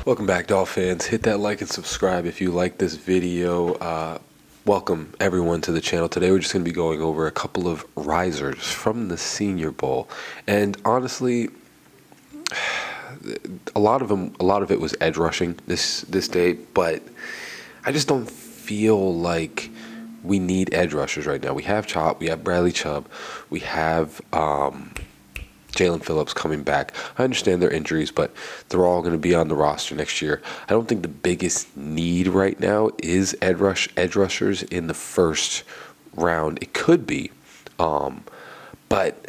Welcome back, Dolphins. Hit that like and subscribe if you like this video. Welcome everyone to the channel. Today we're just going to be going over a couple of risers from the Senior Bowl, and honestly, a lot of it was edge rushing this day. But I just don't feel like we need edge rushers right now. We have Chop, we have Bradley Chubb, we have Jalen Phillips coming back. I understand their injuries, but they're all going to be on the roster next year. I don't think the biggest need right now is edge rushers in the first round. It could be, but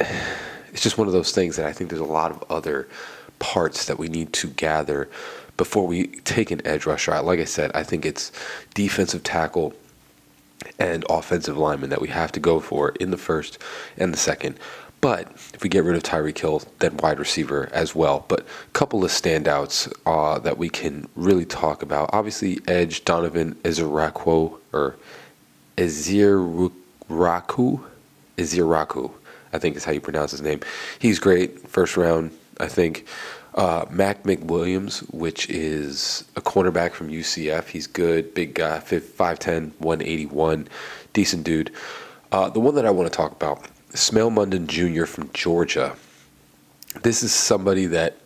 it's just one of those things that I think there's a lot of other parts that we need to gather before we take an edge rusher. Like I said, I think it's defensive tackle and offensive lineman that we have to go for in the first and the second. But if we get rid of Tyreek Hill, then wide receiver as well. But a couple of standouts that we can really talk about. Obviously, edge Donovan Eziraku, I think is how you pronounce his name. He's great. First round, I think. Mac McWilliams, which is a cornerback from UCF. He's good. Big guy, 5'10", 181. Decent dude. The one that I want to talk about, Smell Munden Jr. from Georgia. This is somebody that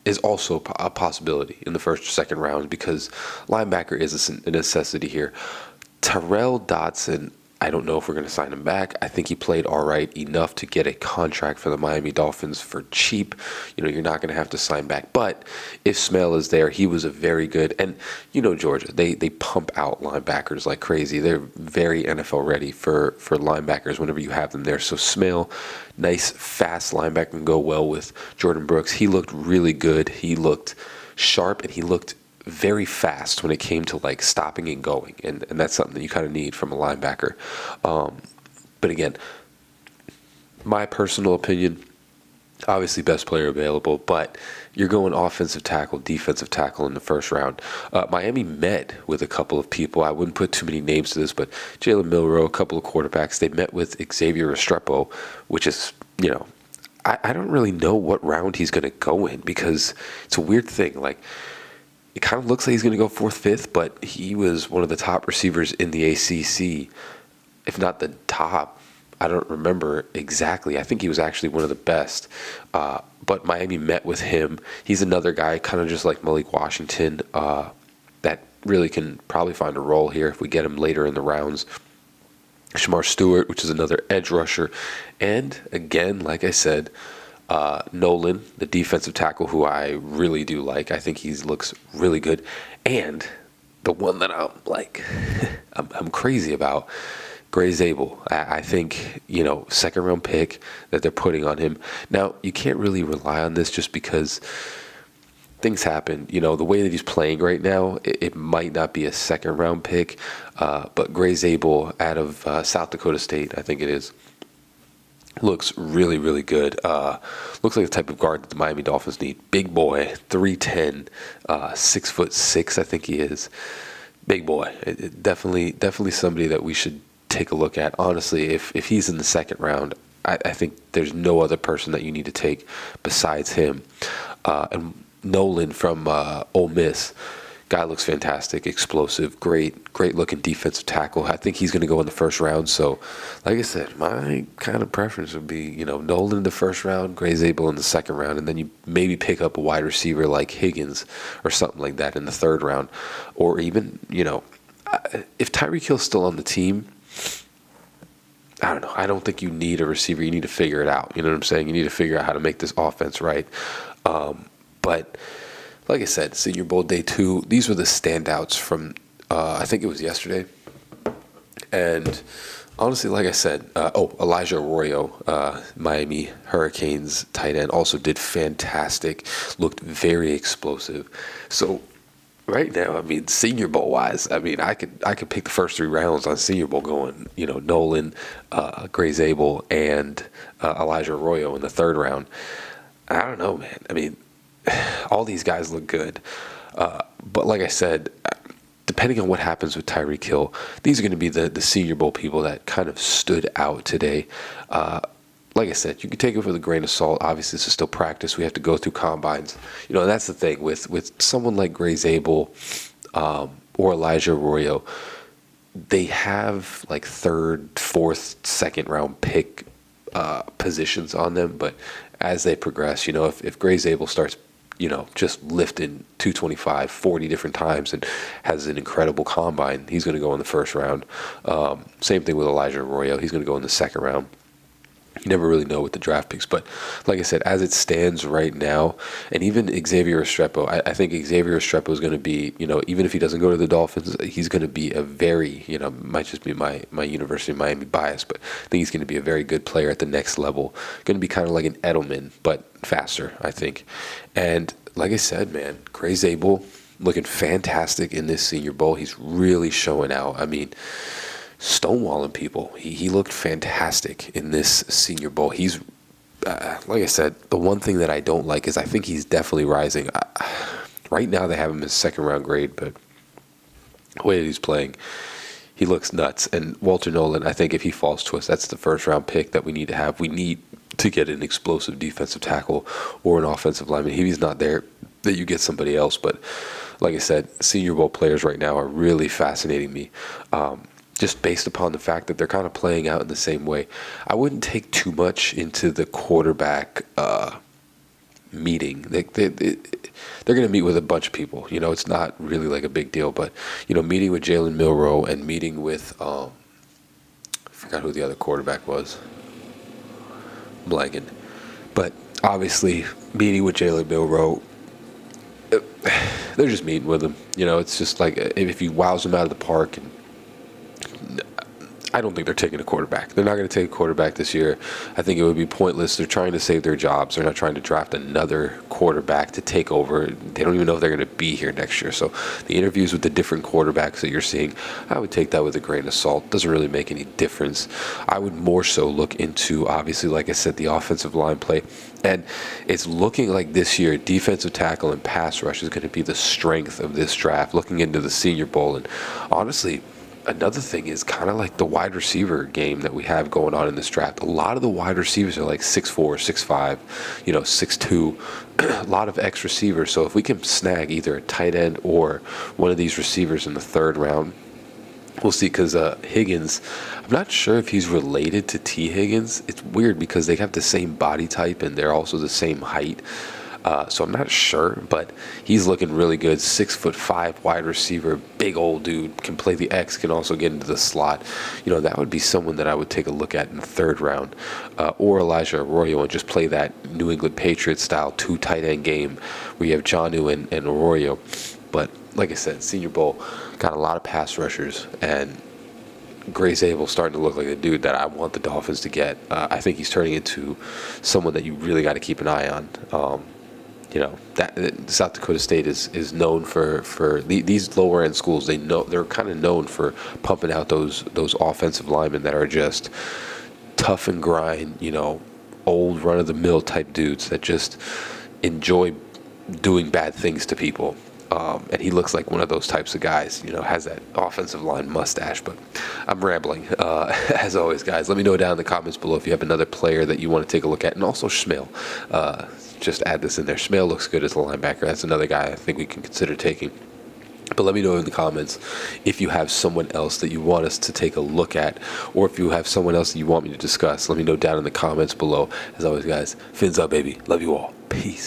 is also a possibility in the first or second round because linebacker is a necessity here. Terrell Dotson, I don't know if we're going to sign him back. I think he played all right enough to get a contract for the Miami Dolphins for cheap. You're not going to have to sign back. But if Smell is there, he was a very good. And, Georgia, they pump out linebackers like crazy. They're very NFL ready for linebackers whenever you have them there. So Smell, nice, fast linebacker, can go well with Jordan Brooks. He looked really good. He looked sharp, and he looked very fast when it came to like stopping and going, and that's something that you kind of need from a linebacker. But again, my personal opinion, obviously best player available, but you're going offensive tackle, defensive tackle in the first round. Miami met with a couple of people. I wouldn't put too many names to this, but Jalen Milroe, a couple of quarterbacks. They met with Xavier Restrepo, which is, I don't really know what round he's going to go in because it's a weird thing. Like, it kind of looks like he's going to go fourth, fifth, but he was one of the top receivers in the ACC, if not the top. I don't remember exactly. I think he was actually one of the best. But Miami met with him. He's another guy, kind of just like Malik Washington, that really can probably find a role here if we get him later in the rounds. Shamar Stewart, which is another edge rusher. And again, like I said, Nolan, the defensive tackle, who I really do like. I think he looks really good. And the one that I'm like, I'm crazy about, Gray Zabel. I think, second round pick that they're putting on him. Now, you can't really rely on this just because things happen. The way that he's playing right now, it might not be a second round pick. But Gray Zabel out of South Dakota State, I think it is. Looks really, really good. Looks like the type of guard that the Miami Dolphins need. Big boy, 3'10", 6'6", I think he is. Big boy. Definitely somebody that we should take a look at. Honestly, if he's in the second round, I think there's no other person that you need to take besides him. And Nolan from Ole Miss. Guy looks fantastic, explosive, great looking defensive tackle. I think he's going to go in the first round. So, like I said, my kind of preference would be, Nolan in the first round, Gray Zabel in the second round, and then you maybe pick up a wide receiver like Higgins or something like that in the third round. Or even, if Tyreek Hill's still on the team, I don't know. I don't think you need a receiver. You need to figure it out. You know what I'm saying? You need to figure out how to make this offense right. But like I said, Senior Bowl Day 2, these were the standouts from, I think it was yesterday. And honestly, like I said, Elijah Arroyo, Miami Hurricanes tight end, also did fantastic, looked very explosive. So right now, Senior Bowl wise, I could pick the first three rounds on Senior Bowl going, Nolan, Gray Zabel, and Elijah Arroyo in the third round. I don't know, man. All these guys look good. But like I said, depending on what happens with Tyreek Hill, these are going to be the Senior Bowl people that kind of stood out today. like I said, you can take it with a grain of salt. Obviously, this is still practice. We have to go through combines. And that's the thing with someone like Gray Zabel or Elijah Arroyo. They have like third, fourth, second round pick positions on them, but as they progress, if Gray Zabel starts, just lifting 225 40 different times and has an incredible combine, he's going to go in the first round. Same thing with Elijah Arroyo. He's going to go in the second round. You never really know with the draft picks, but like I said, as it stands right now, and even Xavier Restrepo, I think Xavier Restrepo is going to be, even if he doesn't go to the Dolphins, he's going to be a very, might just be my University of Miami bias, but I think he's going to be a very good player at the next level. Going to be kind of like an Edelman, but faster, I think. And like I said, man, Gray Zabel looking fantastic in this Senior Bowl. He's really showing out. I mean, stonewalling people. He looked fantastic in this Senior Bowl. He's, like I said, the one thing that I don't like is I think he's definitely rising. Right now they have him as second round grade, but the way that he's playing, he looks nuts. And Walter Nolan, I think if he falls to us, that's the first round pick that we need to have. We need to get an explosive defensive tackle or an offensive lineman. If he's not there, that you get somebody else. But like I said, Senior Bowl players right now are really fascinating me. Just based upon the fact that they're kind of playing out in the same way. I wouldn't take too much into the quarterback meeting. They're going to meet with a bunch of people. It's not really like a big deal, but, meeting with Jalen Milroe and meeting with, I forgot who the other quarterback was. Blanking. But obviously, meeting with Jalen Milroe, they're just meeting with him. It's just like if he wows him out of the park, and I don't think they're taking a quarterback. They're not going to take a quarterback this year. I think it would be pointless. They're trying to save their jobs. They're not trying to draft another quarterback to take over. They don't even know if they're going to be here next year. So the interviews with the different quarterbacks that you're seeing, I would take that with a grain of salt. Doesn't really make any difference. I would more so look into, obviously, like I said, the offensive line play. And it's looking like this year, defensive tackle and pass rush is going to be the strength of this draft, looking into the Senior Bowl. And honestly, another thing is kind of like the wide receiver game that we have going on in this draft. A lot of the wide receivers are like 6'4", 6'5", 6'2", a lot of X receivers. So if we can snag either a tight end or one of these receivers in the third round, we'll see. Because Higgins, I'm not sure if he's related to T. Higgins. It's weird because they have the same body type and they're also the same height. So I'm not sure, but he's looking really good. 6'5" wide receiver, big old dude, can play the X, can also get into the slot. That would be someone that I would take a look at in the third round. Or Elijah Arroyo, and just play that New England Patriots style 2 tight end game where you have Jonnu and Arroyo. But like I said, Senior Bowl got a lot of pass rushers, and Gray Zabel starting to look like a dude that I want the Dolphins to get. I think he's turning into someone that you really got to keep an eye on. That South Dakota State is known for these lower end schools. They're kind of known for pumping out those offensive linemen that are just tough and grind, old run of the mill type dudes that just enjoy doing bad things to people. And he looks like one of those types of guys, has that offensive line mustache. But I'm rambling. As always, guys, let me know down in the comments below if you have another player that you want to take a look at. And also Schmale. Just add this in there. Schmale looks good as a linebacker. That's another guy I think we can consider taking. But let me know in the comments if you have someone else that you want us to take a look at, or if you have someone else that you want me to discuss. Let me know down in the comments below. As always, guys, fins up, baby. Love you all. Peace.